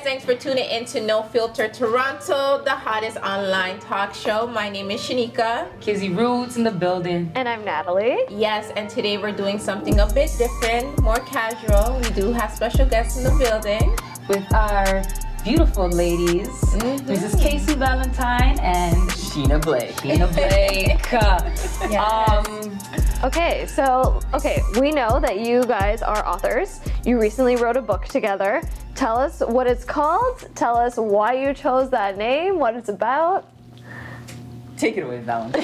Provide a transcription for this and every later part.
thanks for tuning in to No Filter Toronto, the hottest online talk show. My name is Shanika. Kizzy Roots in the building. And I'm Natalie. Yes, and today we're doing something a bit different, more casual. We do have special guests in the building. With our beautiful ladies, Mrs. Casey Valentine and Sheena Blake. Sheena Blake. We know that you guys are authors. You recently wrote a book together. Tell us what it's called. Tell us why you chose that name, what it's about. Take it away, Valentine.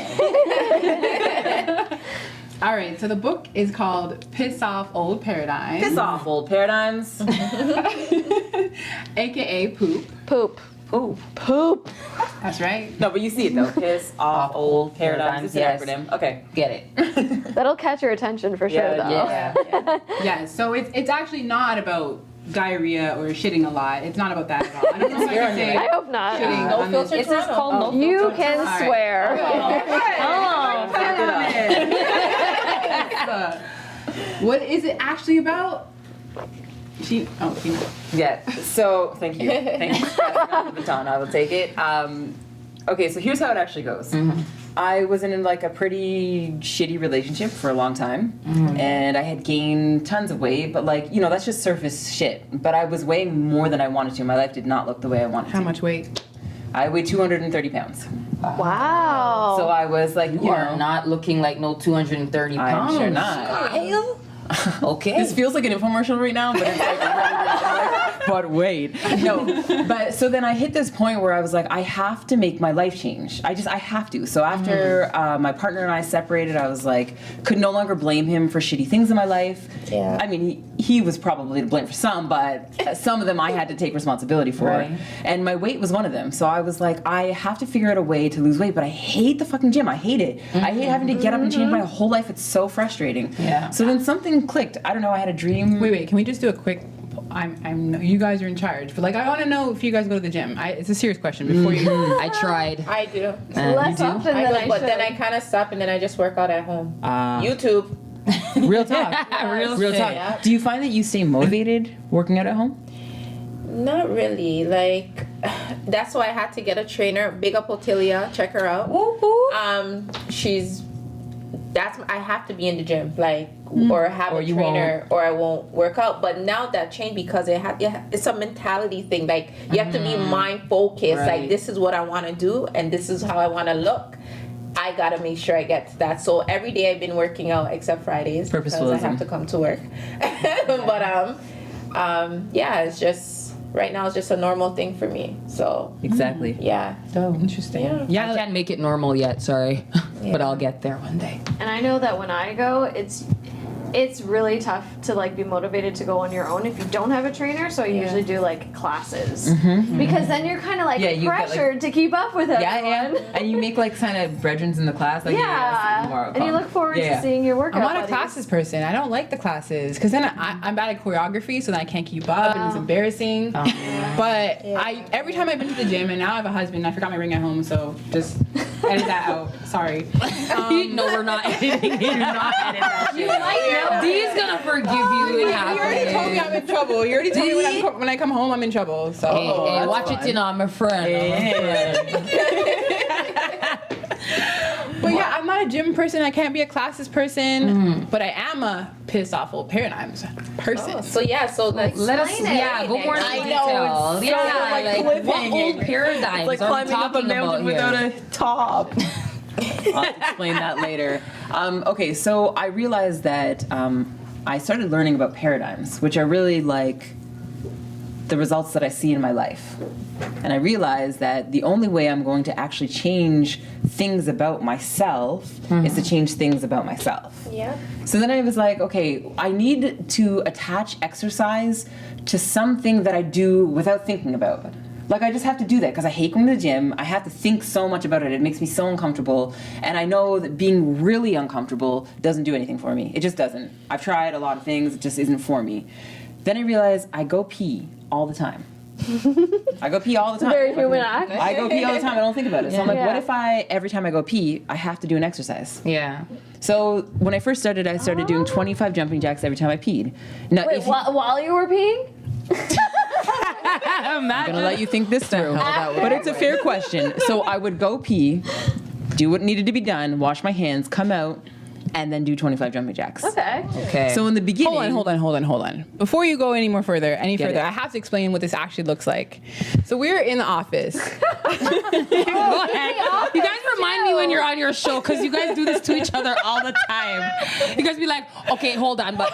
All right, so the book is called Piss Off Old Paradigms. Piss off, old paradigms. AKA P.O.O.P. Poop. Ooh. Poop. That's right. No, but you see it though. Piss off, old paradigms. It's Yes. an acronym. Okay. Get it. That'll catch your attention for sure, though. Yeah. Yeah, so it's actually not about diarrhea or shitting a lot. It's not about that at all. I don't know if I can say I hope not. shitting No on this. filter It's just Toronto. called No You Filter. can right. swear. What is it actually about? Sheena. Yeah. So thank you. Thank you for passing on the baton. I will take it. Okay, so here's how it actually goes. I was in like a pretty shitty relationship for a long time, and I had gained tons of weight, but like, you know, that's just surface shit. But I was weighing more than I wanted to. My life did not look the way I wanted How to. much weight? I weighed 230 pounds. Wow. So I was like, You are not looking like no 230 pounds. I'm sure not. Okay. This feels like an infomercial right now, but it's like but wait. No. But so then I hit this point where I was like, I have to make my life change. I have to. So after my partner and I separated, I was like, could no longer blame him for shitty things in my life. Yeah. I mean, he was probably to blame for some, but some of them I had to take responsibility for. Right. And my weight was one of them. So I was like, I have to figure out a way to lose weight, but I hate the fucking gym. I hate it. I hate having to get up and change my whole life. It's so frustrating. Yeah. So then something clicked. I don't know. I had a dream. Wait, can we just do a quick? I'm. You guys are in charge, but like, I want to know if you guys go to the gym. It's a serious question before you. I tried. I do. Less often I than do, I but should. then I kind of stop and then I just work out at home. Uh, YouTube. Real talk. Real Real shit. talk. Yeah. Do you find that you stay motivated working out at home? Not really. Like, that's why I had to get a trainer. Big up Otilia. Check her out. I have to be in the gym, like, or have Or a you trainer, or I won't work out. But now that changed because it's a mentality thing. Like, you have to be mind focused. Right. Like, this is what I want to do, and this is how I want to look. I gotta make sure I get to that. So every day I've been working out except Fridays because I Purposefullism. have to come to work. But yeah, it's just right now it's just a normal thing for me. So Exactly. yeah. So interesting. Yeah. I can't make it normal yet, sorry. But I'll get there one day. And I know that when I go, it's really tough to like be motivated to go on your own if you don't have a trainer. So I usually do like classes because then you're kind of like Yeah, you get, like- pressured to keep up with everyone. Yeah. And you make like kind of brethrens in the class. Like, Yeah. tomorrow, And you look forward to seeing your workout. I'm not a buddies. classes person. I don't like the classes because then I'm bad at choreography, so then I can't keep up and it's embarrassing. But every time I've been to the gym, and now I have a husband, I forgot my ring at home, so just edit that out. Sorry. No, we're not editing it. Do not edit that shit. Dee's gonna forgive you in half You already told me I'm in trouble. You already told me when I come home I'm in trouble. So Hey, watch it, Tina. I'm a friend. But yeah, I'm not a gym person. I can't be a classes person. But I am a pissed off old paradigms person. Oh, so yeah, so like Let us, yeah, go more into I detail. Yeah, like what old paradigms Like are we climbing up a talking about mountain without here? a top. I'll explain that later. Okay, so I realized that I started learning about paradigms, which are really like the results that I see in my life. And I realized that the only way I'm going to actually change things about myself is to change things about myself. Yeah. So then I was like, okay, I need to attach exercise to something that I do without thinking about. Like, I just have to do that because I hate going to the gym. I have to think so much about it. It makes me so uncomfortable. And I know that being really uncomfortable doesn't do anything for me. It just doesn't. I've tried a lot of things. It just isn't for me. Then I realized I go pee all the time. I go pee all the time. Very human act. I go pee all the time. I don't think about it. So I'm like, Yeah. what if every time I go pee, I have to do an exercise? Yeah. So when I first started, I started doing 25 jumping jacks every time I peed. Now, Wait, if you- while you were peeing? I'm gonna let you think this through. But it's a fair question. So I would go pee, do what needed to be done, wash my hands, come out, and then do 25 jumping jacks. Okay. So in the beginning, Hold on. Before you go any further, Get it. I have to explain what this actually looks like. So we're in the office. Go ahead. You guys remind me when you're on your show because you guys do this to each other all the time. You guys be like, okay, hold on, but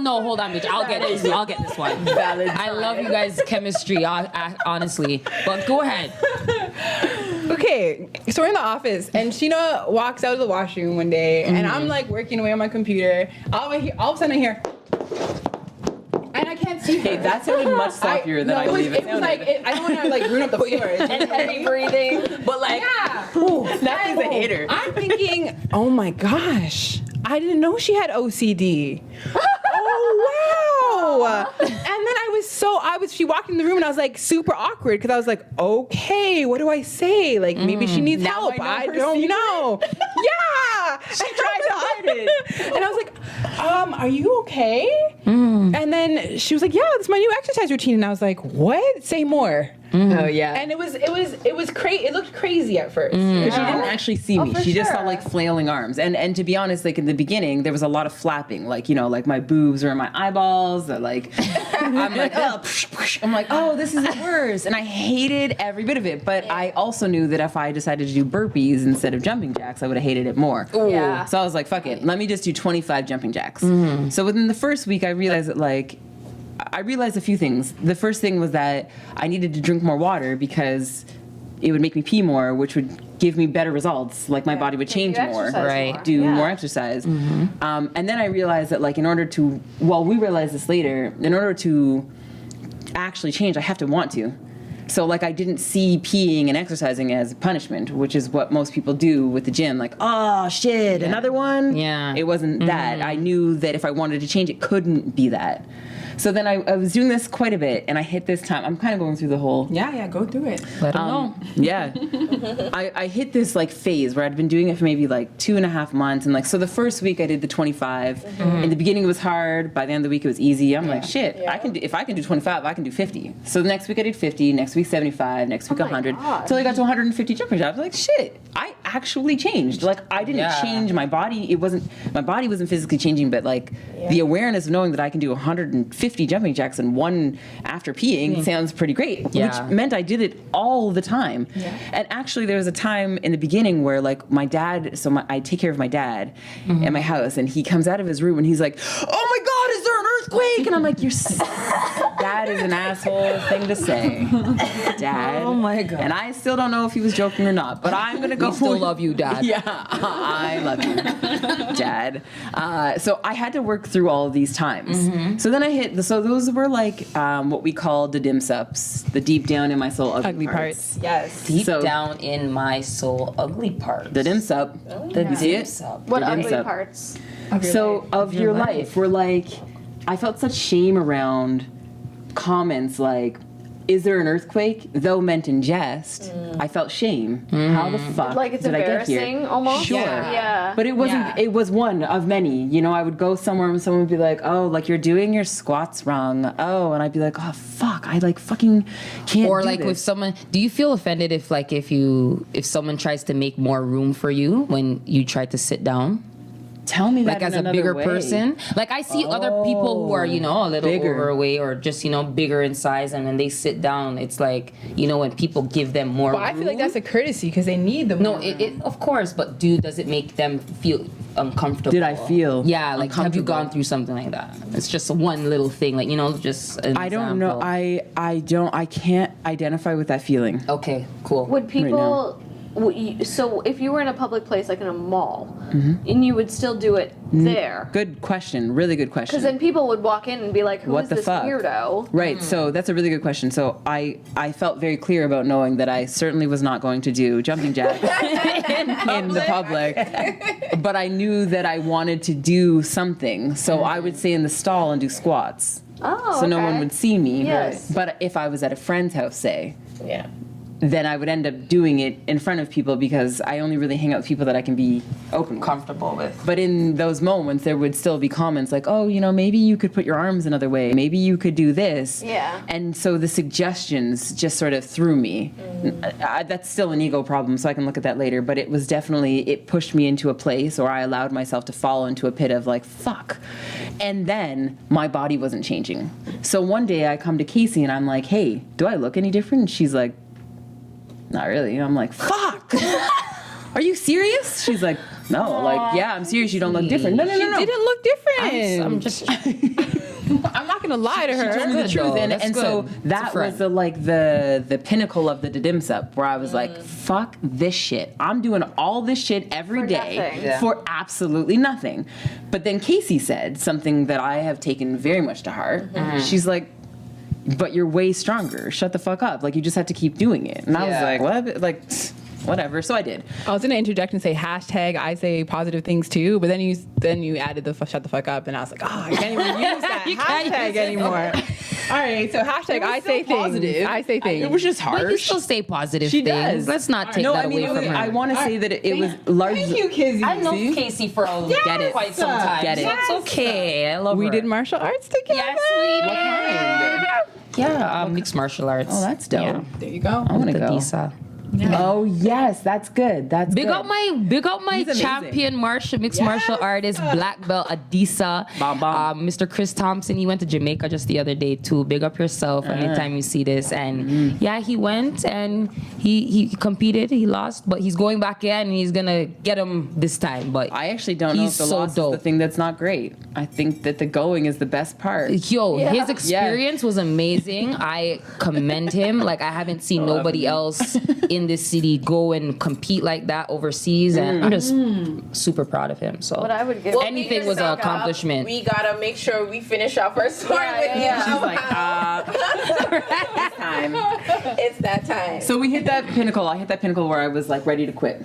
no, hold on, bitch. I'll get this one. I love you guys' chemistry, honestly. But go ahead. Okay, so we're in the office, and Sheena walks out of the washroom one day, and I'm like working away on my computer. All of a sudden I hear, and I can't see her. hey, that sounded much softer than I believe it was like, I don't want to like ruin up the floor. And heavy breathing. But like, Yeah. nothing's a hater. I'm thinking, oh my gosh, I didn't know she had OCD. Oh wow! And then she walked in the room and I was like super awkward because I was like, okay, what do I say? Like maybe she needs help. I don't know. Yeah, She tried to hide it. and I was like, are you okay? And then she was like, yeah, this is my new exercise routine. And I was like, what? Say more. Oh yeah. And it was crazy. It looked crazy at first. Because she didn't actually see me. for She just saw sure. like flailing arms. And to be honest, like in the beginning, there was a lot of flapping. Like, you know, like my boobs or my eyeballs. Or like, I'm like, oh, I'm like, oh, this is worse. And I hated every bit of it. But I also knew that if I decided to do burpees instead of jumping jacks, I would have hated it more. Yeah. So I was like, fuck it. Let me just do 25 jumping jacks. So within the first week, I realized that I realized a few things. The first thing was that I needed to drink more water because it would make me pee more, which would give me better results. Like my body would change more, exercise Right. more. do Yeah. more exercise. And then I realized that like in order to, we realized this later, in order to actually change, I have to want to. So like I didn't see peeing and exercising as punishment, which is what most people do with the gym. Like, oh shit, another one? Yeah. It wasn't that. I knew that if I wanted to change, it couldn't be that. So then I was doing this quite a bit, and I hit this time. I'm kind of going through the whole. Yeah, go through it. Let them know. Yeah. I hit this like phase where I'd been doing it for maybe like 2.5 months. And like, so the first week I did the 25. In the beginning it was hard. By the end of the week it was easy. I'm like, shit, if I can do 25, I can do 50. So the next week I did 50, next week 75, next week 100. gosh. Till I got to 150 jumping jacks. I was like, shit, I actually changed. Like I didn't change my body. My body wasn't physically changing, but like the awareness of knowing that I can do 150 jumping jacks and one after peeing sounds pretty great. Yeah. Which meant I did it all the time. And actually there was a time in the beginning where like my dad, I take care of my dad at my house, and he comes out of his room and he's like, oh my God, is there an earthquake? And I'm like, that is an asshole thing to say, Dad. Oh my God. And I still don't know if he was joking or not, but I'm gonna go. We still love you, Dad. Yeah, I love you, Dad. So I had to work through all of these times. So then I hit, so those were like what we call the dim sups, the deep down in my soul ugly parts. Yes. Deep So- down in my soul, ugly part. The dim sup. The You see it? dim sup. What Your ugly dim's up. parts? So of your life, we're like, I felt such shame around comments like, is there an earthquake? Though meant in jest, I felt shame. How the fuck Like it's did I get here? embarrassing almost? Sure. Yeah. But it wasn't. Yeah. It was one of many. You know, I would go somewhere and someone would be like, "Oh, like you're doing your squats wrong." Oh, and I'd be like, "Oh, fuck! I like fucking can't." Or do like this. with someone, do you feel offended if someone tries to make more room for you when you try to sit down? Tell me that Like as in a another bigger way. person, like I see other people who are, you know, a little Bigger. overweight or just, you know, bigger in size, and when they sit down, it's like, you know, when people give them more But I feel like room- that's a courtesy because they need the no, more it of course, but does it make them feel uncomfortable? Did I feel Yeah, like have you uncomfortable? gone through something like that? It's just one little thing, like, you know, just an I don't know. example. I can't identify with that feeling. Okay, cool. Would people? So if you were in a public place like in a mall, Mm-hmm. and you would still do it there, Good question. Really good question. because then people would walk in and be like, "Who What is the this fuck? weirdo?" Right, so that's a really good question. So I felt very clear about knowing that I certainly was not going to do jumping jacks in the public, but I knew that I wanted to do something. So I would stay in the stall and do squats. Oh, So no one okay. would see me. Yes. But if I was at a friend's house, say, Yeah. then I would end up doing it in front of people because I only really hang out with people that I can be open with. Comfortable with. But in those moments, there would still be comments like, oh, maybe you could put your arms another way. Maybe you could do this. Yeah. And so the suggestions just sort of threw me. That's still an ego problem, so I can look at that later. But it was definitely, it pushed me into a place, or I allowed myself to fall into a pit of like, fuck. And then my body wasn't changing. So one day I come to Casey and I'm like, hey, do I look any different? And she's like, not really. And I'm like, fuck. Are you serious? She's like, no. Like, yeah, I'm serious. You don't look different. No. Didn't look different. I'm just. I'm not gonna lie to her. She told me the truth, and so that was the pinnacle of the didimsup, where I was like, fuck this shit. I'm doing all this shit every day for absolutely nothing. But then Casey said something that I have taken very much to heart. She's like, but you're way stronger. Shut the fuck up. Like, you just have to keep doing it. And I was like, what? Like, whatever. So I did. I was gonna interject and say hashtag I say positive things too, but then you added the shut the fuck up, and I was like, oh, I can't even use that hashtag anymore. All right, so hashtag I say things. I say things. It was just harsh. But you still say positive She things. does. Let's not take that away from her. I want to say that it was largely. Thank you, Kizzy. I know Casey for quite some time. Get it. That's okay. I love her. We did martial arts together. Yes, we did. What Yeah, mixed martial arts. Oh, that's dope. Yeah. There you go. I want to go. Disa. Oh yes, that's good. That's Big good. up my He's amazing. champion mixed martial artist, black belt Adisa. Bam, bam. Mr. Chris Thompson, he went to Jamaica just the other day too. Big up yourself anytime you see this. And yeah, he went and he competed. He lost, but he's going back in and he's gonna get him this time. But I actually don't know if he's the so loss dope. is the thing that's not great. I think that the going is the best part. Yo, his experience was amazing. I commend him. Like, I haven't seen nobody else in this city go and compete like that overseas, and I'm just super proud of him. So What I would give Well, anything beat was an yourself up. accomplishment. We gotta make sure we finish off our story with you. She's like, it's time. It's that time. So we hit that pinnacle. I hit that pinnacle where I was like ready to quit.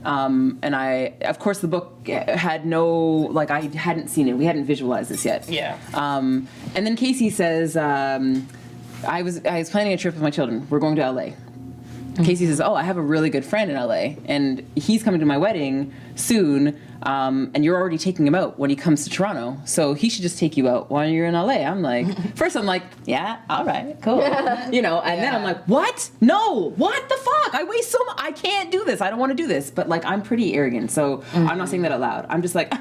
And I, of course, the book had no, like, I hadn't seen it. We hadn't visualized this yet. Yeah. And then Casey says, I was planning a trip with my children. We're going to LA. Casey says, oh, I have a really good friend in LA, and he's coming to my wedding soon, and you're already taking him out when he comes to Toronto, so he should just take you out while you're in LA. I'm like, first I'm like, yeah, all right, cool. And then I'm like, what? No, what the fuck? I waste so much. I can't do this. I don't want to do this. But like, I'm pretty arrogant, so I'm not saying that out loud. I'm just like,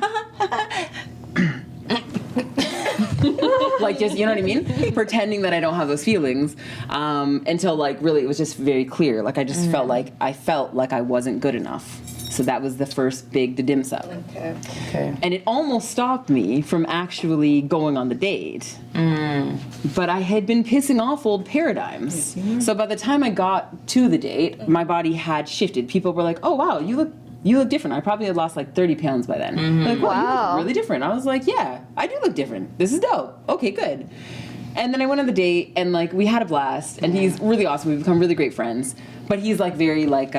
like, just, you know what I mean? Pretending that I don't have those feelings, until like really it was just very clear. Like, I just felt like I wasn't good enough. So that was the first big didimsup. Okay. And it almost stopped me from actually going on the date. But I had been pissing off old paradigms. So by the time I got to the date, my body had shifted. People were like, oh wow, you look different. I probably had lost like 30 pounds by then. Like, wow, you look really different. I was like, yeah, I do look different. This is dope. Okay, good. And then I went on the date, and like, we had a blast, and he's really awesome. We've become really great friends. But he's like very like,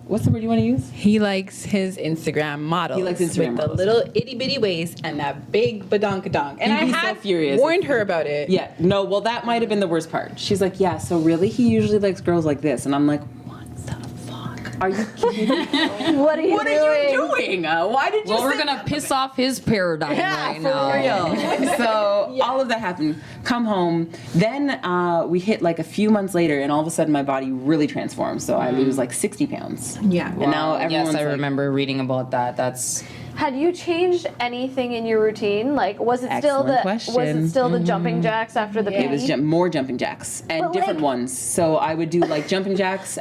what's the word you want to use? He likes his Instagram models. He likes Instagram with models. the little itty bitty waist and that big badonkadonk. And He'd I be so had furious. warned her about it. Yeah, no, well, that might have been the worst part. She's like, yeah, so really, he usually likes girls like this. And I'm like, what the fuck? Are you kidding me? What are you doing? Why did you Well, we're say gonna that? piss off his paradigm right now. Real. So all of that happened. Come home. Then we hit like a few months later, and all of a sudden my body really transformed. So I lose like 60 pounds. Yeah. And now everyone's Yes, I like, remember reading about that. That's Had you changed anything in your routine? Like, was it still Excellent question. was it still the jumping jacks after the It was baby? more jumping jacks and But, different like- ones. So I would do like jumping jacks,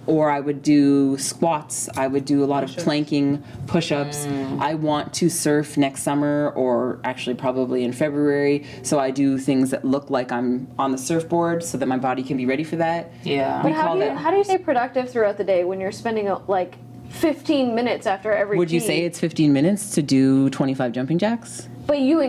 or I would do squats. I would do a lot of planking, push-ups. I want to surf next summer, or actually probably in February. So I do things that look like I'm on the surfboard, so that my body can be ready for that. yeah. But call that- how do you stay productive throughout the day when you're spending like 15 minutes after every Would you tea? say it's 15 minutes to do 25 jumping jacks? But you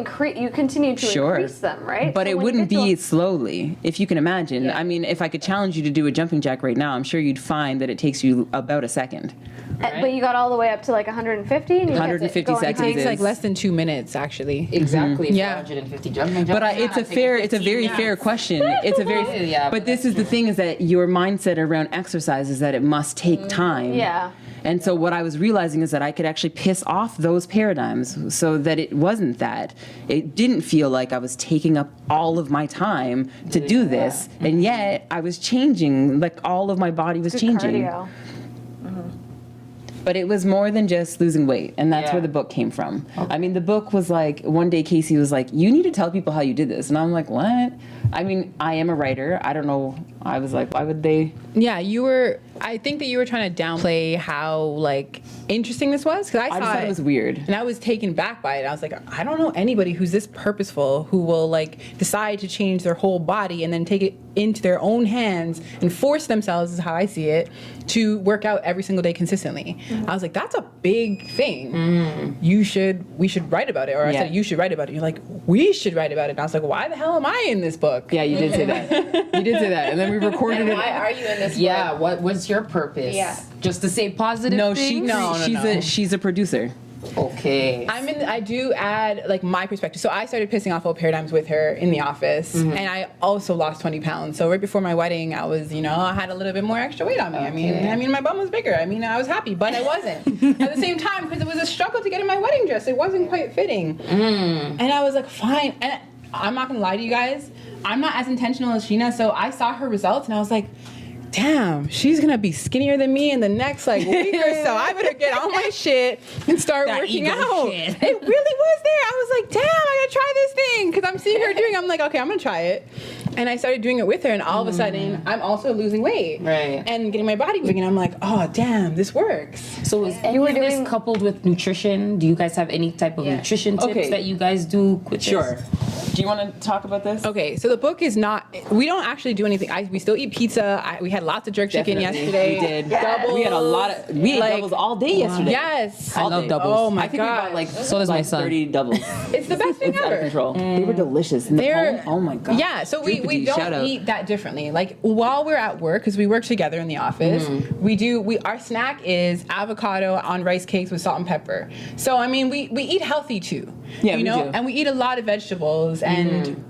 continue to Sure. increase them, right? But So it when you wouldn't get to be slowly, if you can imagine. I mean, if I could challenge you to do a jumping jack right now, I'm sure you'd find that it takes you about a second. But you got all the way up to like 150. And you kept it 150 going seconds higher. It's like less than 2 minutes, actually. Exactly. Yeah. 150 jumping. But it's a very fair question. It's a very, Yeah, but this is the thing, is that your mindset around exercise is that it must take time. Yeah. And so what I was realizing is that I could actually piss off those paradigms so that it wasn't that. It didn't feel like I was taking up all of my time to do this. And yet I was changing, like all of my body was changing. Cardio. But it was more than just losing weight, and that's where the book came from. I mean, the book was like, one day Casey was like, you need to tell people how you did this. And I'm like, what? I mean, I am a writer. I don't know. I was like, why would they? Yeah, I think that you were trying to downplay how like interesting this was, because I just saw thought it was weird. and I was taken back by it. I was like, I don't know anybody who's this purposeful, who will like decide to change their whole body and then take it into their own hands and force themselves, is how I see it, to work out every single day consistently. I was like, that's a big thing. We should write about it. Or I said, you should write about it. You're like, we should write about it. And I was like, why the hell am I in this book? Yeah, you did say that. You did say that. And then we recorded it. Why are you in this? Yeah. What was your purpose? Yeah. Just to say positive No, things? she's a producer. Okay. I do add like my perspective. So I started pissing off old paradigms with her in the office, and I also lost 20 pounds. So right before my wedding, I was, I had a little bit more extra weight on me. I mean, my bum was bigger. I mean, I was happy, but I wasn't at the same time, because it was a struggle to get in my wedding dress. It wasn't quite fitting, and I was like, fine. And I'm not gonna lie to you guys, I'm not as intentional as Sheena. So I saw her results, and I was like, damn, she's gonna be skinnier than me in the next like week or so. I better get on my shit and start working ego out. shit. It really was there. I was like, damn, I gotta try this thing, because I'm seeing her doing. I'm like, okay, I'm gonna try it, and I started doing it with her, and all of a sudden, I'm also losing weight, Right. and getting my body big, and I'm like, oh, damn, this works. So is any of this coupled with nutrition? Do you guys have any type of nutrition tips that you guys do with Sure. this? Do you want to talk about this? Okay, so the book is not. We don't actually do anything. We still eat pizza. We had lots of jerk chicken Definitely. yesterday. We did. Doubles. We had a lot of. We ate doubles all day yesterday. Yes. I love doubles. Oh my I think we god. bought like So does my son. 30 doubles. It's the best thing It's out of ever. control. They were delicious. And They're oh my god. Yeah, so we Droopity, don't shout out. eat that differently. Like while we're at work, because we work together in the office, our snack is avocado on rice cakes with salt and pepper. So I mean, we eat healthy too. Yeah, you we know, do. and we eat a lot of vegetables, and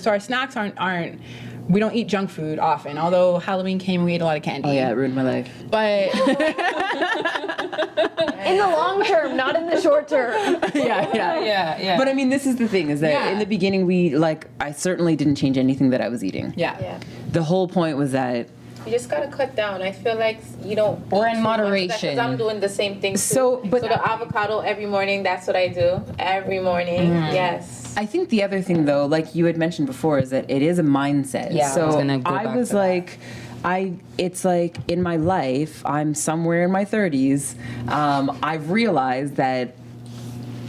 so our snacks aren't. We don't eat junk food often. Although Halloween came, we ate a lot of candy. Oh yeah, it ruined my life. But In the long term, not in the short term. Yeah. But I mean, this is the thing, is that in the beginning, I certainly didn't change anything that I was eating. yeah. The whole point was that. You just gotta cut down. I feel like you don't. Or eat in too much of that, moderation. 'cause I'm doing the same thing too. So, but- so the avocado every morning. That's what I do every morning. Yes. I think the other thing, though, like you had mentioned before, is that it is a mindset. Yeah, I so was gonna go I back was to that. like, it's like in my life, I'm somewhere in my 30s. I've realized that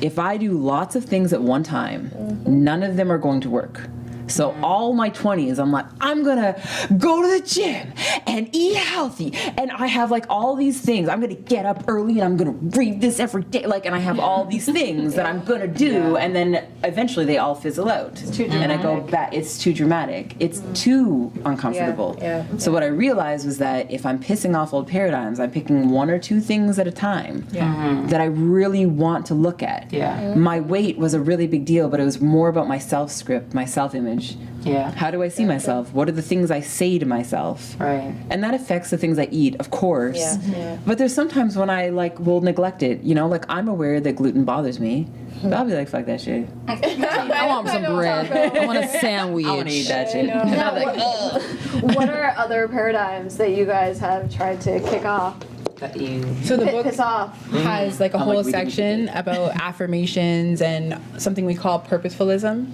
if I do lots of things at one time, none of them are going to work. So all my 20s, I'm like, I'm gonna go to the gym and eat healthy, and I have like all these things. I'm gonna get up early and I'm gonna read this every day, and I have all these things that I'm gonna do, and then eventually they all fizzle out. It's too dramatic. And I go back. It's too dramatic. It's too uncomfortable. Yeah. So what I realized was that if I'm pissing off old paradigms, I'm picking one or two things at a time that I really want to look at. Yeah. My weight was a really big deal, but it was more about my self-script, my self-image. Yeah. How do I see myself? What are the things I say to myself? Right. And that affects the things I eat, of course. Yeah. But there's sometimes when I will neglect it. I'm aware that gluten bothers me. But I'll be like, fuck that shit. I want some bread. I want a sandwich. I want to eat that shit. And I'm like, ugh. What are other paradigms that you guys have tried to kick off? So the book Piss off. has like a I'm whole like, we can do section about affirmations and something we call purposefulism.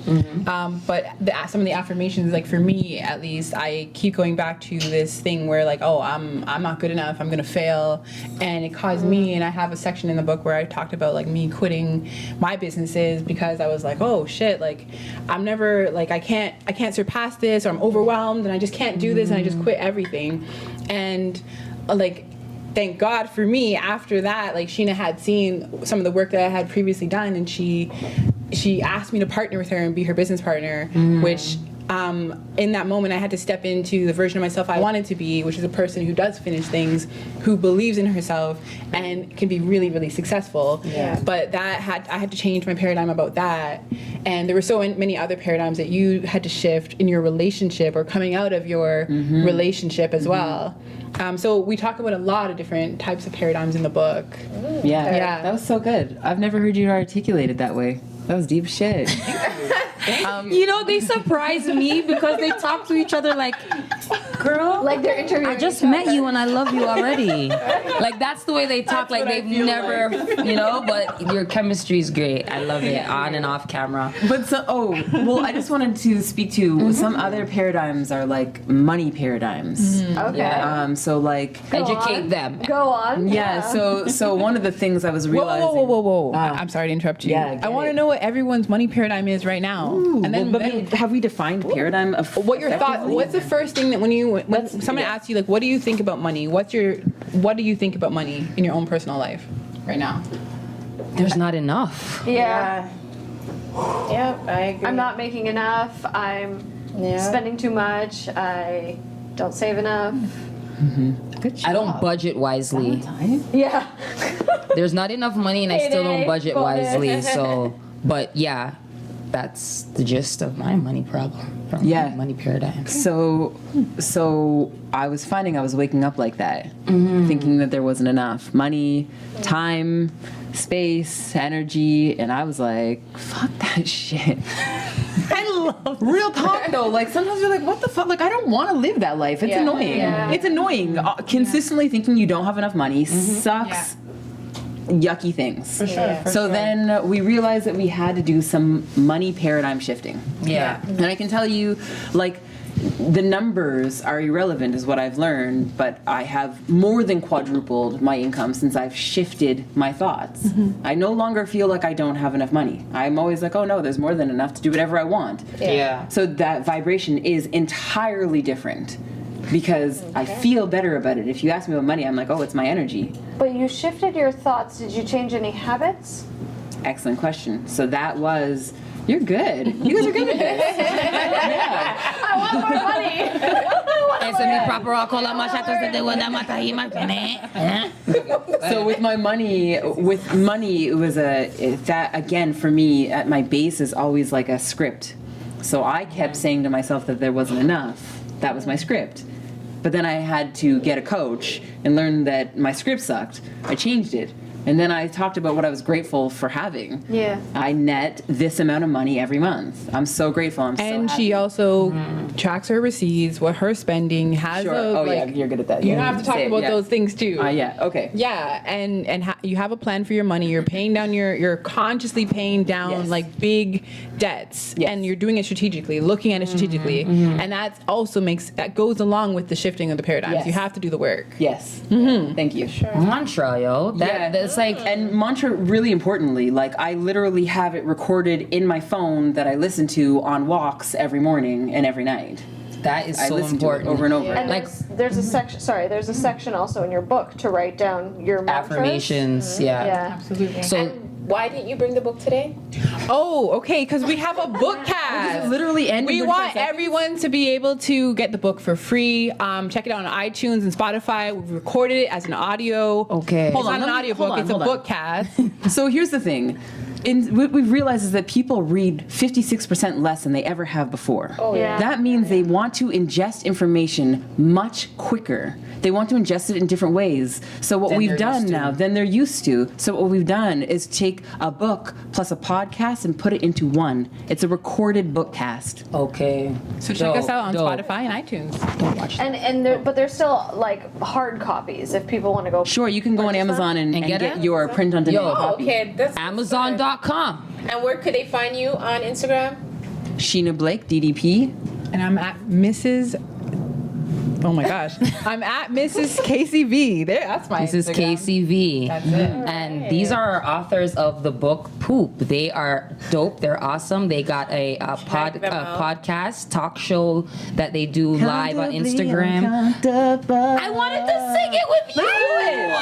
But some of the affirmations, like for me at least, I keep going back to this thing where like, oh, I'm not good enough, I'm gonna fail, and it caused me. And I have a section in the book where I talked about like me quitting my businesses because I was like, oh shit, like I'm never like I can't surpass this, or I'm overwhelmed and I just can't do this, and I just quit everything. And like, thank God for me, after that, like Sheena had seen some of the work that I had previously done, and she she asked me to partner with her and be her business partner, which in that moment I had to step into the version of myself I wanted to be, which is a person who does finish things, who believes in herself and can be really, really successful. Yeah. But I had to change my paradigm about that. And there were so many other paradigms that you had to shift in your relationship or coming out of your relationship as well. So we talk about a lot of different types of paradigms in the book. Yeah, that was so good. I've never heard you articulate it that way. That was deep shit. You know, they surprise me because they talk to each other like, girl, Like they're interviewing. I just each met other. you and I love you already. Like that's the way they talk. Like they've never, you know. But your chemistry is great. I love it, on and off camera. But I just wanted to speak to some other paradigms are like money paradigms. Okay. Yeah. So like, Educate on. them. Go on. yeah. So one of the things I was realizing. Whoa. I'm sorry to interrupt you. Yeah, I want to know what everyone's money paradigm is right now. And then, But have we defined paradigm of what your thought? effectively? What's the first thing that when someone asks you like, what do you think about money? What do you think about money in your own personal life right now? There's not enough. Yeah. Yep, I agree. I'm not making enough. I'm spending too much. I don't save enough. Good job. I don't budget wisely. Yeah. There's not enough money and I still don't Payday, budget bonus. wisely. So, but yeah, that's the gist of my money problem. Yeah. Money paradigm. So I was finding I was waking up like that, thinking that there wasn't enough money, time, space, energy, and I was like, fuck that shit. I love real talk though. Like sometimes you're like, what the fuck? Like I don't want to live that life. It's annoying. Yeah. It's annoying. Consistently thinking you don't have enough money sucks. Yucky things. For sure. So then we realized that we had to do some money paradigm shifting. Yeah. And I can tell you, like, the numbers are irrelevant is what I've learned, but I have more than quadrupled my income since I've shifted my thoughts. I no longer feel like I don't have enough money. I'm always like, oh no, there's more than enough to do whatever I want. Yeah. So that vibration is entirely different because I feel better about it. If you ask me about money, I'm like, oh, it's my energy. But you shifted your thoughts. Did you change any habits? Excellent question. So that was, you're good. You guys are good at this. Yeah. I want more money. Ese mi proper alcohol, más chatos de wala mata y más. So with money, it was that again for me at my base is always like a script. So I kept saying to myself that there wasn't enough. That was my script. But then I had to get a coach and learn that my script sucked. I changed it. And then I talked about what I was grateful for having. Yeah. I net this amount of money every month. I'm so grateful. I'm so And happy. she also tracks her receipts, what her spending has. Sure. A, Oh like, yeah, you're good at that. You Yeah. have to talk Say it, about yeah. those things too. Yeah. Okay. Yeah, and you have a plan for your money. You're paying down you're consciously paying down Yes. like big debts, Yes. and you're doing it strategically, looking at it strategically, and that also that goes along with the shifting of the paradigms. Yes. You have to do the work. Yes. Thank you. Mantra, yo. That's like. And mantra, really importantly, like I literally have it recorded in my phone that I listen to on walks every morning and every night. That is I so listen important. to it over and over. And Like- there's a section. Sorry, there's a section also in your book to write down your mantras. Affirmations, yeah. Yeah. Absolutely. So Why didn't you bring the book today? Oh, okay, because we have a book cast. Literally end in We 35 want seconds. everyone to be able to get the book for free. Check it out on iTunes and Spotify. We've recorded it as an audio. Okay. It's Hold not on, an let me- audiobook, hold on, it's a hold on. book cast. So here's the thing. What we've realized is that people read 56% less than they ever have before. Yeah. That means they want to ingest information much quicker. They want to ingest it in different ways. So what Than we've they're done used to. now, than they're used to. So what we've done is take a book plus a podcast and put it into one. It's a recorded book cast. okay. So check us Dope, out on dope. Spotify and iTunes. Don't watch that. But there's still like hard copies if people want to go. Sure, you can go on purchase them. Amazon and And get, get it? your print on demand Yo. Oh, copy. okay. That's Amazon.com. And where could they find you on Instagram? Sheena Blake, DDP. And I'm at Mrs. Oh my gosh. I'm at Mrs. Casey V. There, that's my This is Instagram. Casey V. That's it. And these are authors of the book P.O.O.P. They are dope. They're awesome. They got a podcast, talk show that they do live on Instagram. I wanted to sing it with you.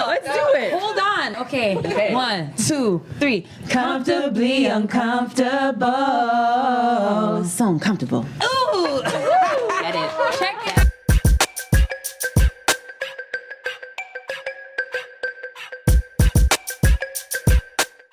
Let's do it. Hold on. Okay. 1, 2, 3. Comfortably uncomfortable. So uncomfortable. Ooh.